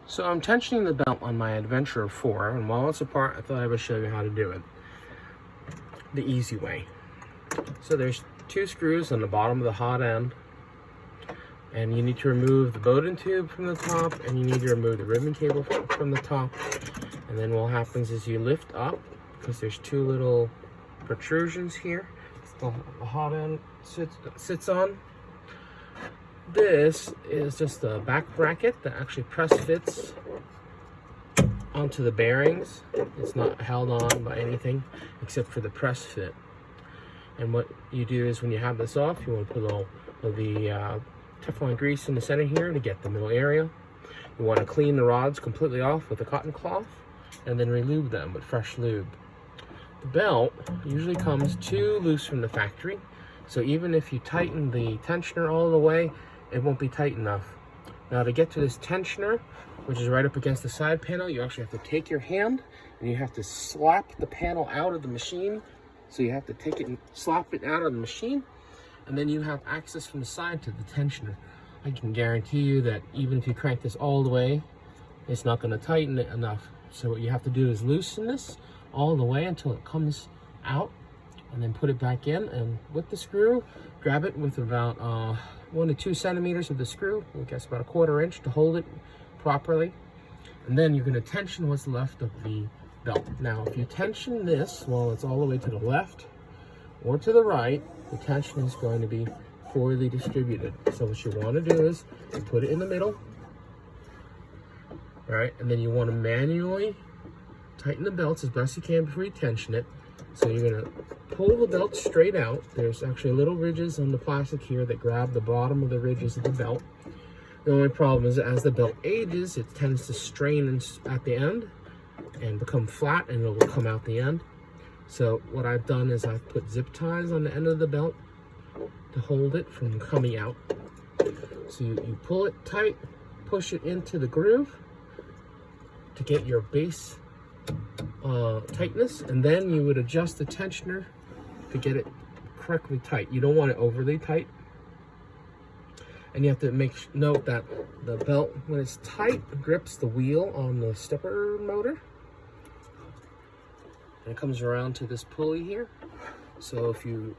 So I'm tensioning the belt on my Adventure 4, and while it's apart, I thought I would show you how to do it the easy way. So there's 2 screws on the bottom of the hot end, and you need to remove the Bowden tube from the top, and you need to remove the ribbon cable from the top. And then what happens is you lift up, because there's 2 little protrusions here the hot end sits on. This is just a back bracket that actually press fits onto the bearings. It's not held on by anything except for the press fit. And what you do is when you have this off, you want to put a little of the Teflon grease in the center here to get the middle area. You want to clean the rods completely off with a cotton cloth and then relube them with fresh lube. The belt usually comes too loose from the factory, so even if you tighten the tensioner all the way, it won't be tight enough. Now to get to this tensioner, which is right up against the side panel, you actually have to take your hand and you have to slap the panel out of the machine. So you have to take it and slap it out of the machine, and then you have access from the side to the tensioner. I can guarantee you that even if you crank this all the way, it's not going to tighten it enough. So what you have to do is loosen this all the way until it comes out, and then put it back in, and with the screw, grab it with about 1 to 2 centimeters of the screw, I guess about 1/4 inch, to hold it properly. And then you're going to tension what's left of the belt. Now if you tension this while it's all the way to the left or to the right, the tension is going to be poorly distributed. So what you want to do is you put it in the middle, all right, and then you want to manually tighten the belts as best you can before you tension it. So you're going to pull the belt straight out. There's actually little ridges on the plastic here that grab the bottom of the ridges of the belt. The only problem is that as the belt ages, it tends to strain at the end and become flat, and it will come out the end. So what I've done is I've put zip ties on the end of the belt to hold it from coming out. So you pull it tight, push it into the groove to get your base tightness, and then you would adjust the tensioner to get it correctly tight. You don't want it overly tight, and you have to make note that the belt, when it's tight, grips the wheel on the stepper motor, and it comes around to this pulley here. So if you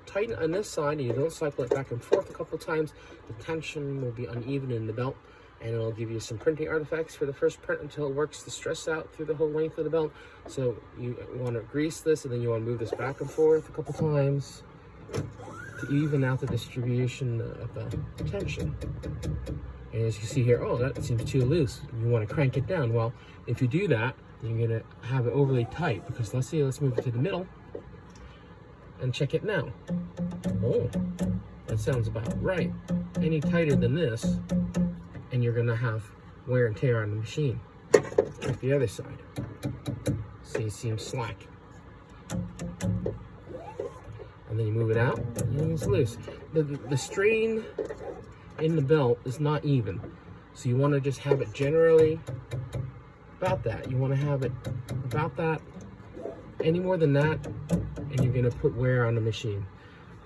tighten on this side and you don't cycle it back and forth a couple times, the tension will be uneven in the belt, and it'll give you some printing artifacts for the first print until it works the stress out through the whole length of the belt. So you want to grease this, and then you want to move this back and forth a couple times to even out the distribution of the tension. And as you see here, oh, that seems too loose. You want to crank it down. Well, if you do that, you're going to have it overly tight, because let's move it to the middle and check it now. Oh, that sounds about right. Any tighter than this, and you're going to have wear and tear on the machine. Check the other side. See, it seems slack. And then you move it out, and it's loose. The strain in the belt is not even, so you want to just have it generally about that. You want to have it about that. Any more than that, and you're going to put wear on the machine.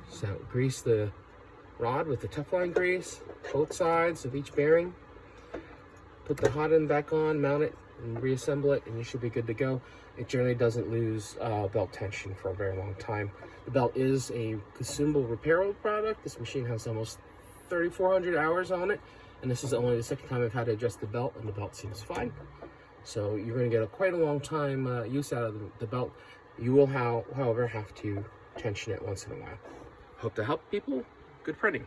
So grease the rod with the Teflon grease, both sides of each bearing. Put the hot end back on, mount it, and reassemble it, and you should be good to go. It generally doesn't lose belt tension for a very long time. The belt is a consumable repairable product. This machine has almost 3,400 hours on it, and this is only the 2nd time I've had to adjust the belt, and the belt seems fine. So you're going to get quite a long time use out of the belt. You will, however, have to tension it once in a while. Hope to help people. Good printing.